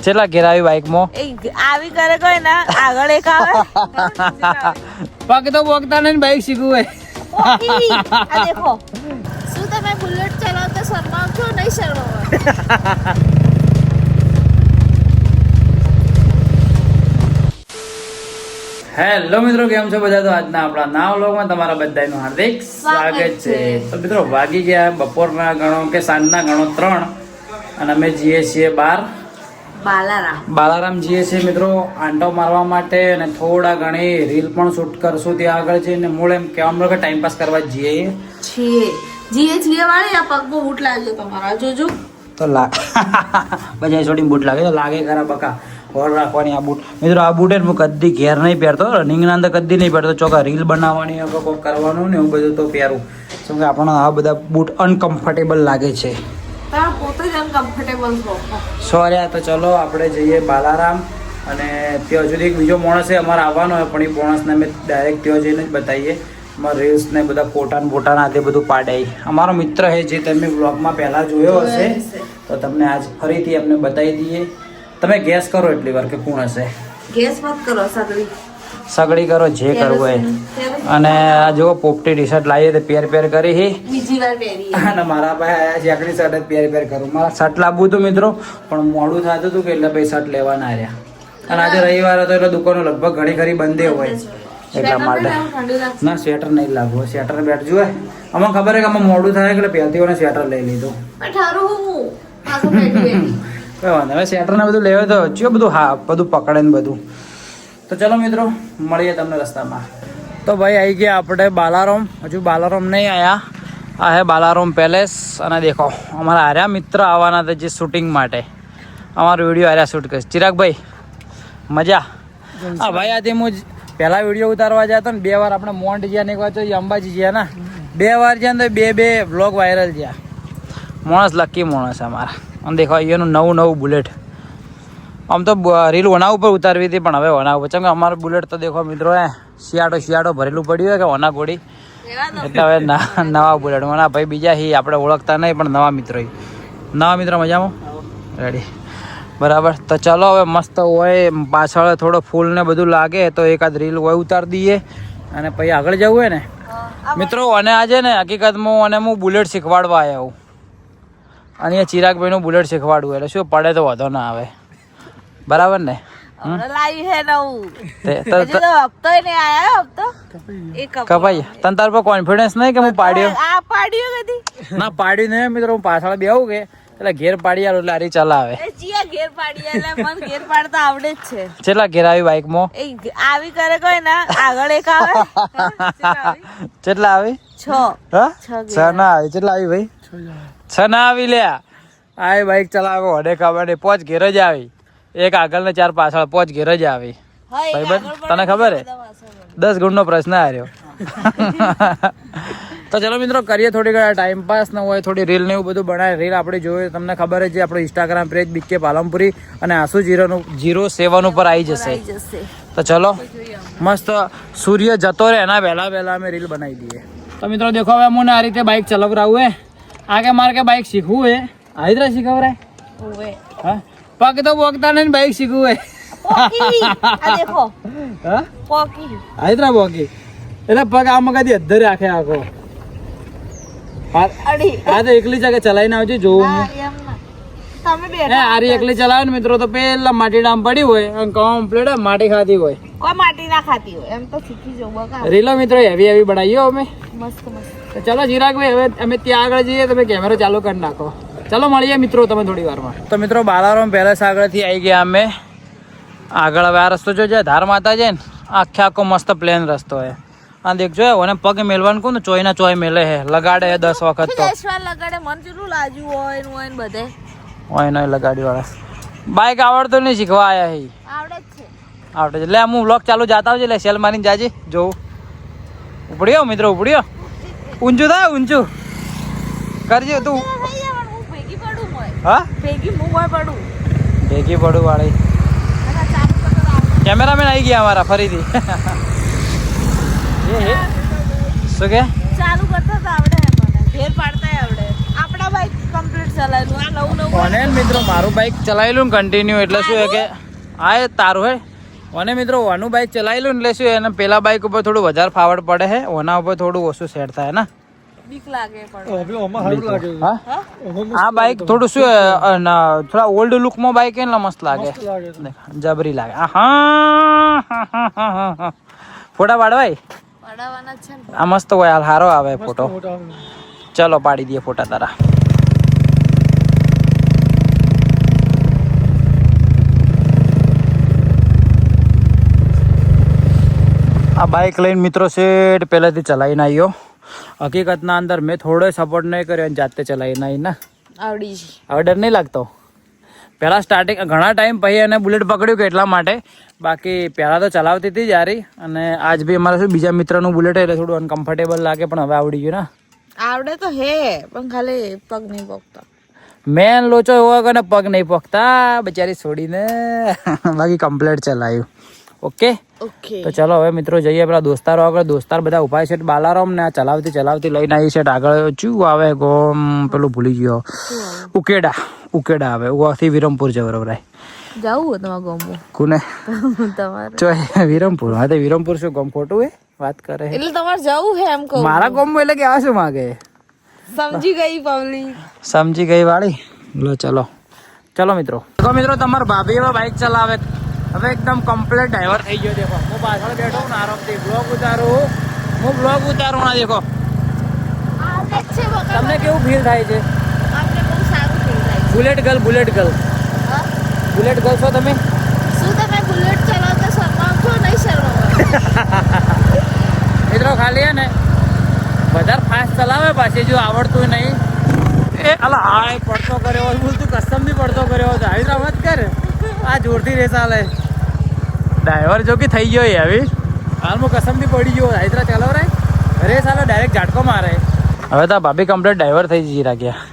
કેટલા ઘેર આવી બાઈક માં આવી કરે કોઈ ના આગળ એક આવે પગ તો બોકતા નહીં બાઈક શીખવું હોય આ દેખો શું તમે બુલેટ ચલાવતા શરમાવ છો નહીં શરમાવ હેલો મિત્રો, કેમ છો બધા? તો આજના આપણા નવા વ્લોગમાં તમારા બધાનું હાર્દિક સ્વાગત છે. તો મિત્રો વાગી ગયા બપોરના ગણો કે સાંજના ગણો 3 અને અમે જઈએ છીએ બહાર બાલારામ જઈએ છીએ મિત્રો આંટો મારવા માટે અને થોડા ઘણી રીલ પણ શૂટ કરશું ત્યાં આગળ છે. અને મૂળ એમ કહેવા મળે કે ટાઈમ પાસ કરવા જઈએ છીએ વાળી આ પગમાં બૂટ લાગ્યો તમારા જોજો તો બજાય છોડીને બૂટ લાગે તો લાગે ખરા બકા હોર રાખવાની. આ બૂટ મિત્રો, આ બૂટ હું કદી ઘેર નહીં પહેરતો, રનિંગના અંદર કદી નહીં પહેરતો. ચોકા રીલ બનાવવાની કોઈ કરવાનું ને એવું બધું તો પહેરું. કેમ કે આપણને આ બધા બૂટ અનકમ્ફર્ટેબલ લાગે છે. પોતે જ અનકમ્ફર્ટેબલ સોરી. તો ચલો આપણે જઈએ બાલારામ. અને ત્યાં સુધી એક બીજો માણસ છે અમારે આવવાનો હોય, પણ એ માણસને અમે ડાયરેક્ટ ત્યાં જઈને જ બતાવીએ. અમારા રીલ્સ ને બધા ફોટા બોટાના તે બધું પાડે. અમારો મિત્ર છે જે તમે બ્લોગમાં પહેલાં જોયો હશે, તો તમને આજ ફરીથી અમને બતાવી દઈએ. તમે ગેસ કરો એટલી વાર કે કોણ હશે. ગેસ મત કરો, સગડી કરો, જે કરવું હોય. અને આ જો પોપટી ટી શર્ટ લાવીએ તો પેર કરી બીજી વાર પહેરી. અને મારા પાસે આયા જેકડી શર્ટ પેર કરું. મારા શર્ટ લાવવું હતું મિત્રો, પણ મોડું થતું હતું કે એટલે ભાઈ શર્ટ લેવા ના રહ્યા. અને આજે રવિવાર હતો એટલે દુકાનો લગભગ ઘણી ખરી બંધે હોય એટલા માટે. ના, સ્વેટર નહીં લાવવું. સ્વેટર બેઠ જોવે અમને ખબર છે કે આમાં મોડું થાય એટલે પહેરતી હોય સ્વેટર લઈ લીધું. કઈ વાંધો હવે સ્વેટર ને બધું લેવા તો ચિયો બધું હા બધું પકડે ને બધું. તો ચલો મિત્રો, મળીએ તમને રસ્તામાં. તો ભાઈ આવી ગયા આપણે બાલારામ. હજુ બાલારામ નહીં આવ્યા. આ હે બાલારામ પેલેસ. અને દેખો અમારા આર્યા મિત્ર આવવાના હતા જે શૂટિંગ માટે. અમારો વિડીયો આર્યા શૂટ કરીશ. ચિરાગભાઈ મજા? હા ભાઈ, આજે હું પહેલા વિડીયો ઉતારવા જતો ને 2 વાર આપણે મોન્ટ ગયા ને એક વાર તો અંબાજી ગયા ને 2 વાર ગયા ને બે વ્લોગ વાયરલ ગયા. માણસ લકી માણસ અમારા. અને દેખો અહીંયાનું નવું બુલેટ. આમ તો રીલ ઓના ઉપર ઉતારવી હતી, પણ હવે ઓના ઉપર કેમ કે અમારું બુલેટ તો દેખો મિત્રો શિયાળો ભરેલું પડ્યું હોય કે ઓના ગોળી, એટલે હવે નવા બુલેટ. ઓના ભાઈ બીજા હી આપણે ઓળખતા નહીં, પણ નવા મિત્રો મજામાં રેડી બરાબર. તો ચલો હવે મસ્ત હોય પાછળ થોડો ફૂલ ને બધું લાગે તો એકાદ રીલ હોય ઉતારી દઈએ અને પછી આગળ જવું હોય ને મિત્રો. અને આજે ને હકીકતમાં અને હું બુલેટ શીખવાડવા આવ્યા હું. અને એ ચિરાગભાઈનું બુલેટ શીખવાડવું એટલે શું પડે તો વધો ના આવે, બરાબર ને? કપાઈ તને તાર પર કોન્ફિડન્સ નહીં કે હું પાડ્યો ના પાડ્યું નહીં મિત્રો. હું પાછળ બેહું કે એટલે ઘેર પાડી આલો એટલે આરી ચલાવે. ઘેર પાડતા આવડે જ છે. કેટલા ઘેર આવી બાઈક માં આવી કરે કોઈ ના આગળ એક આવે. કેટલા આવી? 6 ના આવી. કેટલા આવી ભાઈ? 6 ના આવી લે. આ બાઈક ચલાવે વડે ખબર નહીં 5 ઘેર જ આવી. એક આગળ ને 4 પાછળ 5 ઘેર જ આવી. તને ખબર હે 10 ગુણનો પ્રશ્ન આવ્યો. તો ચલો મિત્રો, કરીએ થોડી ઘણા ટાઈમ પાસ ન હોય, થોડી રીલ ને એવું બધું બનાવે. રીલ આપણે જોઈએ તમને ખબર છે આપણું ઇન્સ્ટાગ્રામ પેજ બીકે પાલમપુરી અને આસુ 07 ઉપર આવી જશે. તો ચલો મસ્ત સૂર્ય જતો રહે એના પહેલા અમે રીલ બનાવી દઈએ. તો મિત્રો દેખો હવે મને આ રીતે બાઇક ચલાવરાવું હે. આગે મારે કે બાઇક શીખવું હે. આઈદ્રા શીખવરાય હા પગ તો બોકતા નહીં બાઇક શીખવું હે. આઈદ્રા બોકી એટલે પગ આમાં કદી અધ્ધર રાખે આખો. આ તો એકલી જગ્યાએ ચલાવીને આવજો જોવું. આરી એકલી ચલાવે ને મિત્રો તો પેલા માટી ડામ પડી હોય અને કમ્પ્લીટ માટી ખાતી હોય. કોઈ માટી ના ખાતી હોય એમ તો શીખી જો બકા. રીલો મિત્રો હેવી બનાવીએ અમે મસ્ત. તો ચલો ચિરાગભાઈ હવે અમે ત્યાં આગળ જઈએ, તમે કેમેરો ચાલુ કરી નાખો. ચલો મળીએ મિત્રો તમે થોડી વારમાં. તો મિત્રો બાલારામ પેલેસ આગળથી આવી ગયા અમે. આગળ હવે આ રસ્તો જોજે ધાર માતા છે ને આખો મસ્ત પ્લેન રસ્તો હે. આ દેખજો અને પગ મેલવાનું કોણ ચોઈના ચોય મેલે હે લગાડે 10 વખત તો લગાડે. મન જેટલું લાજુ હોય બધે હોય નહીં લગાડી વાળા. બાઈક આવડતું નહીં શીખવા આયા હે. આવડે છે લે. હું વ્લોગ ચાલુ જાતા આવજે લે. સેલ મારીને જાજે જોઉં. ઉપડ્યો મિત્રો ઉપડ્યો. ઊંચું થાય ઊંચું કરજો તું. હા ભેગી પડું વાળી. કેમેરામેન આવી ગયા અમારા ફરીથી. શું કે ચાલુ કરતા આવડે મને ઘેર પાડતા આવડે. આપણા બાઈક કમ્પ્લીટ ચલાવેલું આ નવું અને મિત્રો મારું બાઇક ચલાવેલું ને કન્ટિન્યુ એટલે શું છે કે આ એ તારું હે અને મિત્રો ઓનું બાઇક ચલાવેલું ને એટલે શું એને પેલા બાઇક ઉપર થોડું વધારે ફાવડ પડે છે ઓના ઉપર થોડું ઓછું સેટ થાય ને બીક લાગે પણ હા આ બાઇક થોડું શું થોડા ઓલ્ડ લુકમાં બાઇક એટલે મસ્ત લાગે જબરી લાગે હા ફોટા પાડવાય પડાવવાના છે ને આ મસ્ત હોય હાલ હારો આવે ફોટો ચલો પાડી દઈએ ફોટા તારા આ બાઇક લઈને મિત્રો સેટ પહેલાથી ચલાવીને આવ્યો હકીકતના અંદર મેં થોડો સપોર્ટ નહીં કર્યો અને જાતે ચલાવીને આવી ને આવડી છે હવે ડર નહીં લાગતો પહેલાં સ્ટાર્ટિંગ ઘણા ટાઈમ પછી એને બુલેટ પકડ્યું કે એટલા માટે બાકી પહેલાં તો ચલાવતી હતી જારી અને આજ બી અમારે શું બીજા મિત્રનું બુલેટ એટલે થોડું અનકમ્ફર્ટેબલ લાગે પણ હવે આવડી ગયું ને આવડે તો હે પણ ખાલી પગ નહીં પોકતા મેન લોચો એવો કે ને પગ નહીં પોકતા બચારી છોડીને બાકી કમ્પ્લેટ ચલાવ્યું ઓકે ઓકે તો ચલો હવે મિત્રો જઈએ પેલા દોસ્તારો આગળ દોસ્તાર બધા ઉભા છે બાલારામ ને આ ચલાવતી ચલાવતી લઈને આવી છે આગળ શું આવે ગોમ પેલું ભૂલી ગયો ઉકેડા આવે ઉથી વિરમપુર જવરાય જાવું તમારા ગામમાં કોને તમારે ચો વિરમપુર હા તો વિરમપુર શું ગામ ખોટું હે વાત કરે એટલે તમારે જવું હે એમ કહું મારા ગામમાં એટલે કે આ શું માગે સમજી ગઈ પબ્લિક સમજી ગઈ વાળી લો ચલો મિત્રો તમારા ભાભી એવા બાઇક ચલાવે હવે એકદમ કમ્પ્લીટ ડ્રાઈવર થઈ ગયો દેખો હું પાછળ બેઠો ને આરામથી બ્લોગ ઉતારું ના દેખો તમને કેવું ફીલ થાય છે આપણે બહુ સારું ફીલ થાય બુલેટ ગર્લ હા બુલેટ ગર્લ છો તમે શું તમે બુલેટ ચલાવતા શરમાવ છો નહીં શરમાવ મિત્રો ખાલી હે ને વધારે ફાસ્ટ ચલાવે પાછી જો આવડતું નહીં એ અલા હાય પડતો કર્યો બોલ તું કસ્ટમ બી પડતો કર્યો હતો આવી રમત કર આ જોરથી રેસ આલે ડ્રાઈવર જો કે થઈ ગયો આવી હાલમાં કસમ બી પડી ગયો હાઈદરા ચાલો રે રેસ આલે ડાયરેક્ટ ઝાટકો મારે હવે તો ભાભી કમ્પ્લીટ ડ્રાઈવર થઈ જઈ રાખ્યા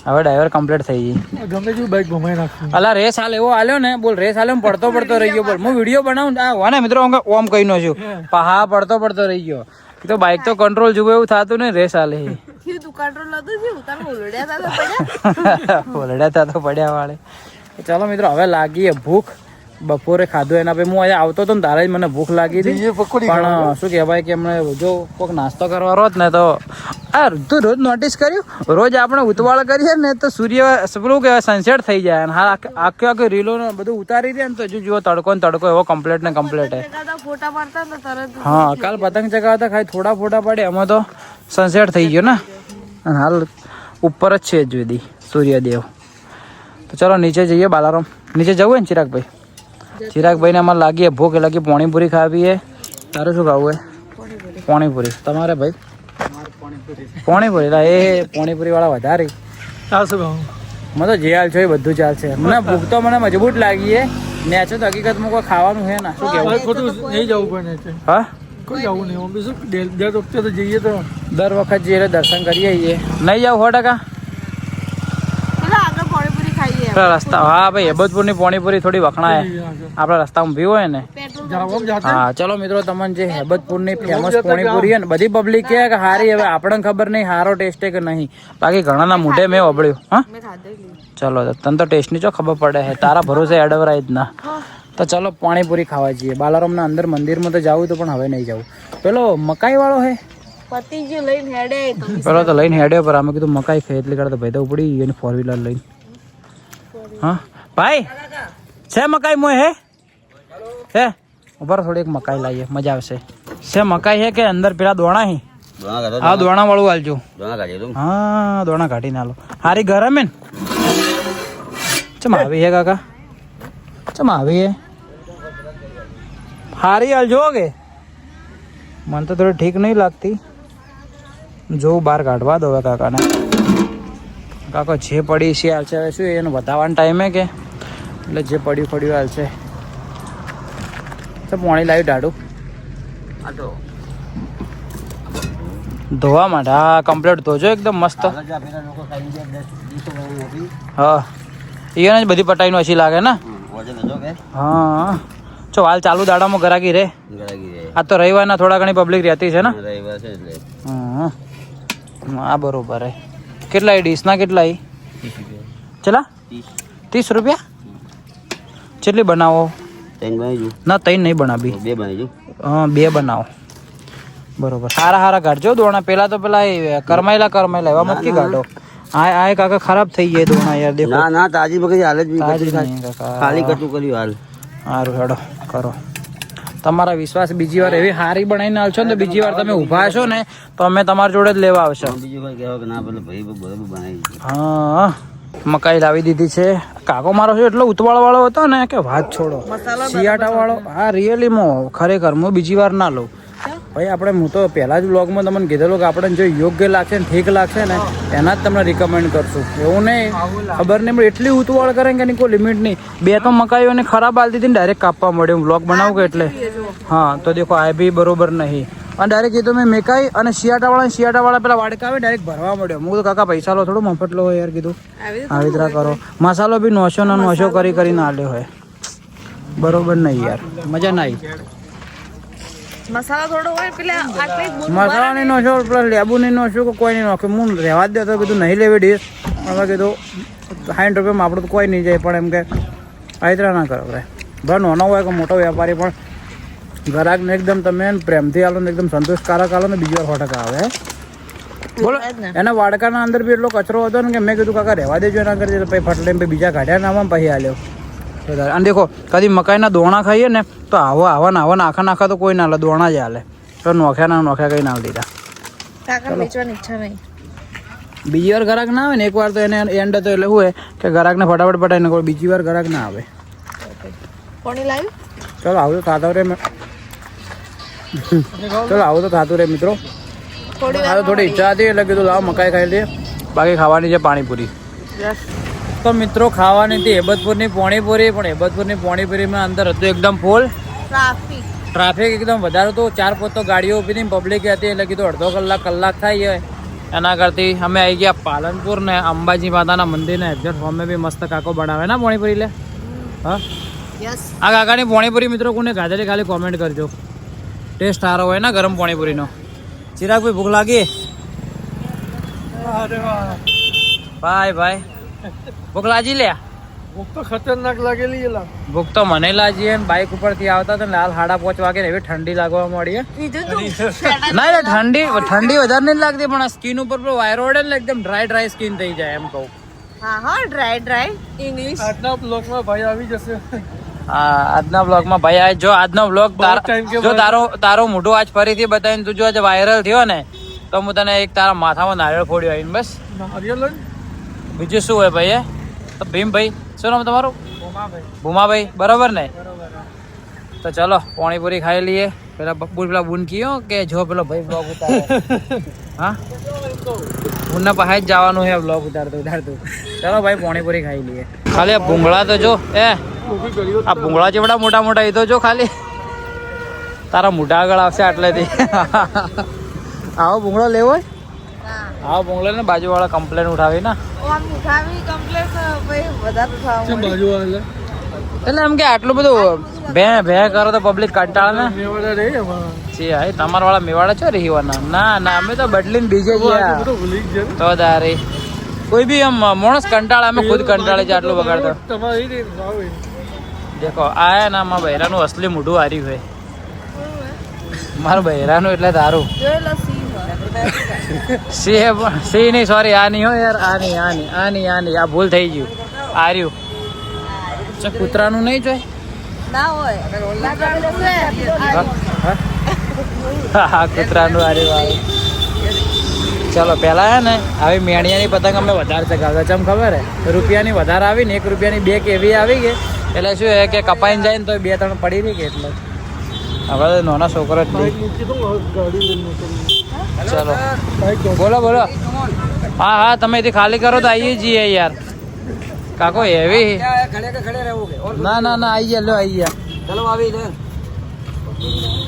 હવે ડ્રાઈવર કમ્પ્લીટ થઈ ગઈ ગમે તેવું બાઈક ઘુમાઈ નાખું અલા રેસ હાલ એવો આલ્યો ને બોલ રેસ હાલ પડતો રહી ગયો બોલ હું વિડીયો બનાવું આ વાને મિત્રો ઓમ કહી નો છું પહા પડતો રહી ગયો તો બાઇક તો કંટ્રોલ જુઓ એવું થતું ને રેસ હાલે તું કંટ્રોલ નતું થયું તારે ઓલડ્યા તો પડ્યા વાળે ચાલો મિત્રો હવે લાગીએ ભૂખ બપોરે ખાધું એના પછી હું આજે આવતો હતો ને તારે જ મને ભૂખ લાગી હતી પણ શું કહેવાય કે એમણે જો કોઈક નાસ્તો કરવા રોત ને તો તું રોજ નોટિસ કર્યું રોજ આપણે ઉતવાળ કરીએ ને તો સૂર્ય પેલું કહેવાય સનસેટ થઈ જાય અને હા આખી રીલો ને બધું ઉતારી દે ને તો જુઓ તડકો ને તડકો એવો કમ્પ્લીટ ને કમ્પ્લીટ હે ફોટા પાડતા ને તરત હા કાલ પતંગ ચગાવતા ખાલી થોડા ફોટા પડે એમાં તો સનસેટ થઈ ગયો ને અને હાલ ઉપર જ છે જુદી સૂર્યદેવ તો ચલો નીચે જઈએ બાલારામ નીચે જવું ને ચિરાગભાઈને અમારે લાગીએ ભૂખ એટલે કે પાણીપુરી ખાવી હે તારે શું ખાવું હે પાણીપુરી તમારે ભાઈ પાણીપુરી એ પાણીપુરી વાળા વધારે મને તો જે હાલ છે એ બધું ચાલશે મને ભૂખ તો મને મજબૂત લાગી હે નેચે તો હકીકતમાં કોઈ ખાવાનું હે ના શું કહેવું ખોટું નહીં જવું પડે છે હા કોઈ જવું નહીં અમે શું દર વખતે તો જઈએ તો દર વખત જઈએ દર્શન કરીએ આવીએ નહીં જાવ 100% પેલા આગળ પાણીપુરી ખાઈએ આપણા રસ્તા હા ભાઈ હેબતપુરની પાણીપુરી થોડી વખણાય આપણા રસ્તામાં ભી હોય ને હા ચલો મિત્રો તમને જે હેબતપુરની ફેમસ પાણીપુરી ને બધી પબ્લિક કહે કે હારી હવે આપણને ખબર નહીં સારો ટેસ્ટ કે નહીં બાકી ઘણાના મોઢે મેં વબળ્યું હા ચલો તને તો ટેસ્ટની જો ખબર પડે છે તારા ભરોસે એડવરાઈજ ના તો ચલો પાણીપુરી ખાવા જઈએ બાલારામના અંદર મંદિરમાં તો જવું તો પણ હવે નહીં જવું પેલો મકાઈ વાળો હે પતિજી લઈને હેડે પેલો તો લઈને હેડે પર અમે કીધું મકાઈ ખાઈ એટલે કરતા ભાઈ તો ઉપડી એની 4 વ્હીલર લઈને હા ભાઈ છે મકાઈ મોય હે ઉપર થોડી એક મકાઈ લાવીએ મજા આવશે છે મકાઈ હે કે અંદર પેલા દોણા હે હા દોણા વાળું હાલજો હા દોણા કાઢીને હાલો હારી ગરમ હે ને ચમ આવી હે કાકા ચમ આવી હે હારી હાલજો કે મને તો થોડી ઠીક નહીં લાગતી જો બહાર કાઢવા દો હવે કાકાને કાકા જે પડી છે હાલ છે હવે શું એનું બતાવવાનો ટાઈમે કે એટલે જે પડ્યું હાલ છે તો પાણી લાવી ડાડું ધોવા માટે હા કમ્પ્લીટ ધોજો એકદમ મસ્ત હા એને જ બધી પટાઈનું ઓછી લાગે ને હા ચો હાલ ચાલુ દાડામાં ગરાગી રે આ તો રવિવારના થોડા ઘણી પબ્લિક રહેતી છે ને હા બરોબર હે કેટલા ડીશ ના કેટલા ચલા 30 રૂપિયા કેટલી બનાવો ના ત્રણ નહીં બનાવી હા 2 બનાવો બરોબર સારા સારા કાઢજો દોણા પેલા તો પેલા એ કરમાયેલા એવા મત કે કાઢો આ કાકા ખરાબ થઈ ગયા દોણા યાર દેખો ના તાજી બગડી હાલ જ તાજી નહીં કાકા ખાલી કટું કર્યું હાલ સારું હેડો કરો તમારા વિશ્વાસ બીજી વાર એવી હારી બનાવીને આવશો ને તો બીજી વાર તમે ઊભા હશો ને તો અમે તમારી જોડે જ લેવા આવશો બીજી વાર કહેવા કે ના પેલો ભાઈ બરોબર બનાવી હા મકાઈ લાવી દીધી છે કાકો મારો છે એટલો ઉતવાળ વાળો હતો ને કે વાત છોડો શિયાટા વાળો હા રિયલીમાં ખરેખર હું બીજી વાર ના લઉં ભાઈ આપણે હું તો પહેલા જ વ્લોગમાં તમને કીધેલું કે આપણે જો યોગ્ય લાગશે ને ઠીક લાગશે ને એના જ તમને રિકમેન્ડ કરશું એવું નહીં ખબર નહીં પણ એટલી ઉતવાળ કરે કે એની કોઈ લિમિટ નહીં 2 તો મકાઈઓને ખરાબ આલી દીધી ને ડાયરેક્ટ કાપવા મળ્યું વ્લોગ બનાવું કે એટલે હા તો દેખો આ બી બરોબર નહીં અને ડાયરેક્ટ એ તો મેં મેકાઈ અને શિયાટાવાળા પેલા વાડકા આવે ડાયરેક્ટ ભરવા મળ્યો હું તો કાકા પૈસા લો થોડું મફત લો યાર કીધું આવી રીતે કરો મસાલો બી નોશો કરીને આલ્યો હોય બરોબર નહીં યાર મજા ના આવી મસાલા થોડો હોય પેલા આટલી જ બૂંદ મસાલા નહીં નોશો પેલા લેબુ નહીં નોશો કે કોઈ નહીં નોખે હું રહેવા જ દેતો કીધું નહીં લેવી ડીશ હવે કીધું 60 રૂપિયામાં આપણું તો કોઈ નહીં જાય પણ એમ કે આવી રીતે ના કરો ભાઈ ભલે નાનો હોય કે મોટો વેપારી પણ ગ્રાહકને એકદમ તમે પ્રેમથી આલો ને એકદમ સંતોષકારક આલો ને બીજી વાર ફટક આવે બોલો એના વાડકાના અંદર બી એટલો કચરો હતો ને કે મેં કીધું કાકા રહેવા દેજો એના કરજે પછી ફટલે બીજા કાઢ્યા નામાં પછી આલ્યો અને દેખો કદી મકાઈના દોણા ખાઈએ ને તો આવા નાખા તો કોઈ ના લે દોણા જ હાલે તો નોખ્યા કઈ ના લીધા કાકા વેચવાની ઈચ્છા નહીં બીજી વાર ગ્રાહક ના આવે ને એકવાર તો એને એન્ડ તો એટલે શું કે ગ્રાહકને ફટાફટ પટાઈને કોઈ બીજી વાર ગ્રાહક ના આવે કોની લાવી ચલો આવું તો થતું રે મિત્રો થોડી ઈચ્છા હતી એટલે કીધું લાવ મકાઈ ખાઈ લઈએ બાકી ખાવાની છે પાણીપુરી તો મિત્રો ખાવાની હતી હેબતપુરની પાણીપુરી પણ હેબતપુરની પાણીપુરીમાં અંદર હતું એકદમ ફૂલ ટ્રાફિક એકદમ વધારે તો 4-5 તો ગાડીઓ ઊભી હતી પબ્લિક હતી એટલે કીધું અડધો કલાક થાય એના કરતી અમે આવી ગયા પાલનપુર ને અંબાજી માતાના મંદિરને એક્ઝેક્ટ અમે બી મસ્ત કાકો બનાવે ને પાણીપુરી લે હા આ કાકાની પાણીપુરી મિત્રો કોને ગાધેલી ખાલી કોમેન્ટ કરજો ટેસ્ટ સારો હોય ને ગરમ પાણીપુરીનો ચિરાગભાઈ ભૂખ લાગી ભાઈ ભૂખ લાગી લે ભૂખ તો ખતરનાક લાગેલી એલા ભૂખ તો મને લાગી ને બાઇક ઉપરથી આવતા હતા લાલ 5:30 વાગે એવી ઠંડી લાગવા મળી ના ઠંડી વધારે નહીં લાગતી પણ સ્કિન ઉપર પેલો વાયરો ઓડે ને એકદમ ડ્રાય સ્કિન થઈ જાય એમ કહું હા ડ્રાય ઇંગ્લિશ આજના બ્લોગમાં ભાઈ આવી જશે આજના બ્લોગમાં ભાઈ આજ જો આજનો બ્લોગ જો તારો મોઢું આજ ફરીથી બતાવીને તું જો આજે વાયરલ થયો ને તો હું તને એક તારા માથામાં નારિયેળ ફોડ્યો આવીને બસ બીજું શું હોય ભાઈ તો ભીમભાઈ શું નામ તમારું ભૂમાભાઈ બરોબર ને તો ચલો પાણીપુરી ખાઈ લઈએ પેલા બુન કયો કે જો પેલો ભાઈ બ્લોગ ઉતારે હા બુનના પાસે જ જવાનું છે બ્લોગ ઉતારતું ચલો ભાઈ પાણીપુરી ખાઈ લઈએ ખાલી આ ભૂંગળા તો જો આ ભૂંગળા જેવડા મોટા એ તો જો ખાલી તારા મોઢા આગળ આવશે આટલેથી આવો ભૂંગળો લેવો હોય આવો ભૂંગળો ને બાજુવાળા કમ્પ્લેન ઉઠાવી ને એટલે એમ કે આટલું બધું ભે કરો તો પબ્લિક કંટાળે ને તમારા વાળા મેવાડા છો રહેવાના ના અમે તો બદલીને બીજે ગયા તો તારી કોઈ બી આમ માણસ કંટાળે અમે ખુદ કંટાળે છે આટલું બગાડતો દેખો આ ના મારા બહેરાનું અસલી મોઢું હાર્યું હોય મારું બહેરાનું એટલે તારું સી નહીં સોરી આ નહીં હો યાર આની આ ભૂલ થઈ ગયું આર્યું કૂતરાનું નહીં જોઈ ના હોય કૂતરાનું આર્યું ચલો પેલા હે ને આવી મેણિયાની પતંગ અમે વધારે ચગાવતા ચમ ખબર હે રૂપિયાની વધારે આવી ને 1 રૂપિયાની 2 કેવી આવી ગઈ એટલે શું હે કે કપાઈને જાય ને તો 2-3 પડી રહી કે એટલે હવે નાના છોકરો જ નહીં ચલો બોલો હા તમે એથી ખાલી કરો તો આવીએ જઈએ યાર કાકો એવી ના આવી ગયા ચલો આવી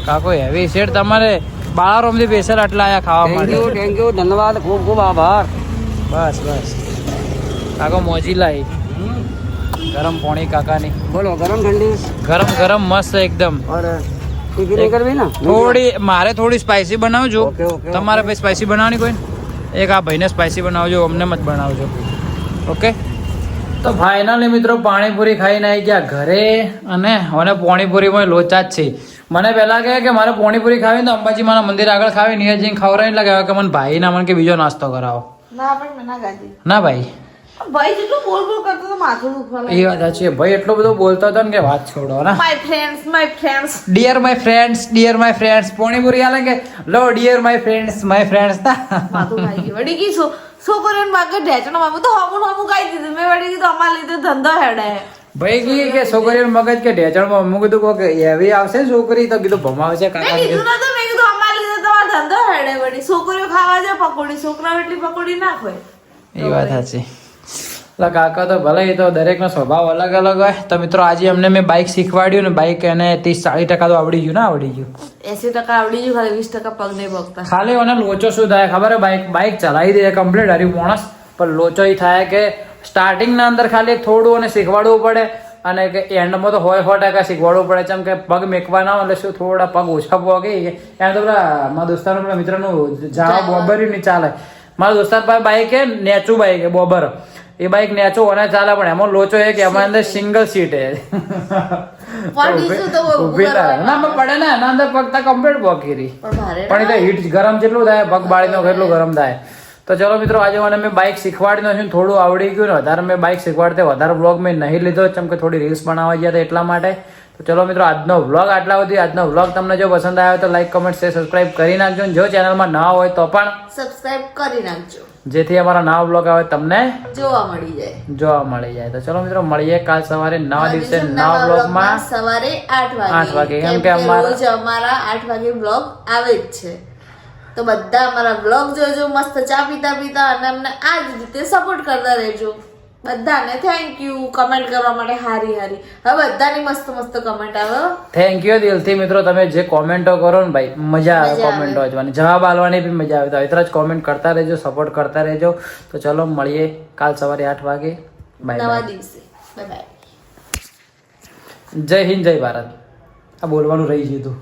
કાકો એવી શેઠ તમારે બાળારોમ થી સ્પેશિયલ આટલા આયા ખાવા માટે થેન્ક યુ ધન્યવાદ ખૂબ આભાર બસ કાકો મોજી લાવી ગરમ પોણી કાકાની બોલો ગરમ ઠંડી ગરમ મસ્ત એકદમ મારે થોડી સ્પાઈસી બનાવજો તમારે ભાઈ સ્પાઈસી બનાવવાની કોઈ એક આ ભાઈને સ્પાઈસી બનાવજો અમને મત બનાવજો ઓકે તો ફાઇનલી મિત્રો પાણીપુરી ખાઈને આવી ગયા ઘરે અને મને પાણીપુરીમાં લોચા જ છે. મને પહેલા કહે કે મારે પાણીપુરી ખાવી તો અંબાજી માના મંદિર આગળ ખાવી ને જઈને ખવડાવીને લગાવ્યો કે મને ભાઈ ના મને કે બીજો નાસ્તો કરાવો. ના પણ મને ના ગાજી. ના ભાઈ ભાઈ જેટલું બોલ બોલ કરતો તો માથું દુખવા એ વાત સાચી છે. ભાઈ એટલો બધો બોલતો હતો ને કે વાત છોડો ને. My friends dear my friends panipuri આલે કે લો ડિયર માય ફ્રેન્ડ્સ માથું ખાઈ ગયું વળી કી છોકરીઓને બાગે ઢેચણો મામું તો હમું ખાઈ દીધું મેં વળી કીધું અમારા લીધે ધંધો હેડે. ભાઈ કી કે છોકરીઓ મગજ કે ઢેચણમાં હું કીધું કે એવી આવશે ને છોકરી તો કીધું ભમાવશે મેં કાકા કીધું નતું મેં કીધું અમારા લીધે તમારો ધંધો હેડે વળી છોકરીઓ ખાવા જાય પકોડી છોકરાઓ એટલી પકોડી ના ખાય. એ વાત સાચી. એટલે કાકા તો ભલે એ તો દરેકનો સ્વભાવ અલગ અલગ હોય. તો મિત્રો આજે અમને મેં બાઇક શીખવાડ્યું ને બાઇક એને 30-40% તો આવડી ગયું. 80% આવડી ગયું ખાલી 20% પગ નહીં ભોગતા. ખાલી મને લોચો શું થાય ખબર બાઇક ચલાવી દે કમ્પ્લીટ હર્યું માણસ પણ લોચો એ થાય કે સ્ટાર્ટિંગના અંદર ખાલી થોડું અને શીખવાડવું પડે અને કે એન્ડમાં તો 100% શીખવાડવું પડે. જેમ કે પગ મેકવા ના એટલે શું થોડા પગ ઓછા પગે એમ તો પેલા મારા દોસ્તારનો પેલા મિત્રનું જાવા બોબર્યું નહીં ચાલે. મારા દોસ્તાર પાસે બાઇક હે નેચું બાઇક હે બોબર એ બાઇક નેચો અને ચાલે પણ એમાં લોચો છે કે એમાં અંદર સિંગલ સીટ હે ના પડે ને એના અંદર પગ તા કમ્પ્લીટ બોકીરી પણ એ તો હીટ ગરમ જેટલું થાય પગ બાળીનો કેટલું ગરમ થાય. તો ચલો મિત્રો આજે મને મેં બાઇક શીખવાડી નાખ્યું થોડું આવડી ગયું ને વધારે મેં બાઇક શીખવાડતે વધારે બ્લોગ મેં નહીં લીધો જેમ કે થોડી રીલ્સ બનાવવા ગયા હતા એટલા માટે. તો ચલો મિત્રો આજનો વ્લોગ આટલા સુધી. આજનો વ્લોગ તમને જો પસંદ આવ્યો તો લાઈક કમેન્ટ શેર સબસ્ક્રાઇબ કરી નાખજો. જો ચેનલમાં નવા હોય તો પણ સબસ્ક્રાઇબ કરી નાખજો જેથી અમારા નવા વ્લોગ આવે તમને જોવા મળી જાય. તો ચલો મિત્રો મળીએ કાલ સવારે નવા દિવસે નવા વ્લોગમાં સવારે 8 વાગે કેમ કે અમારા 8 વાગે વ્લોગ આવે જ છે. તો બધા અમારા વ્લોગ જોજો મસ્ત ચા પીતા પીતા અને અમને આ જ રીતે સપોર્ટ કરતા રહેજો. બધાને થેન્ક યુ કમેન્ટ કરવા માટે હારી હવે બધાની મસ્ત કમેન્ટ આવે. થેન્ક યુ દિલથી મિત્રો તમે જે કોમેન્ટો કરો ને ભાઈ મજા આવે કોમેન્ટો વાંચવાની જવાબ આલવાની બી મજા આવે. તો એટલા જ કોમેન્ટ કરતા રહેજો સપોર્ટ કરતા રહેજો. તો ચલો મળીએ કાલ સવારે 8 વાગે. બાય નવા દિવસે બાય. જય હિન્દ જય ભારત. આ બોલવાનું રહી ગયું હતું.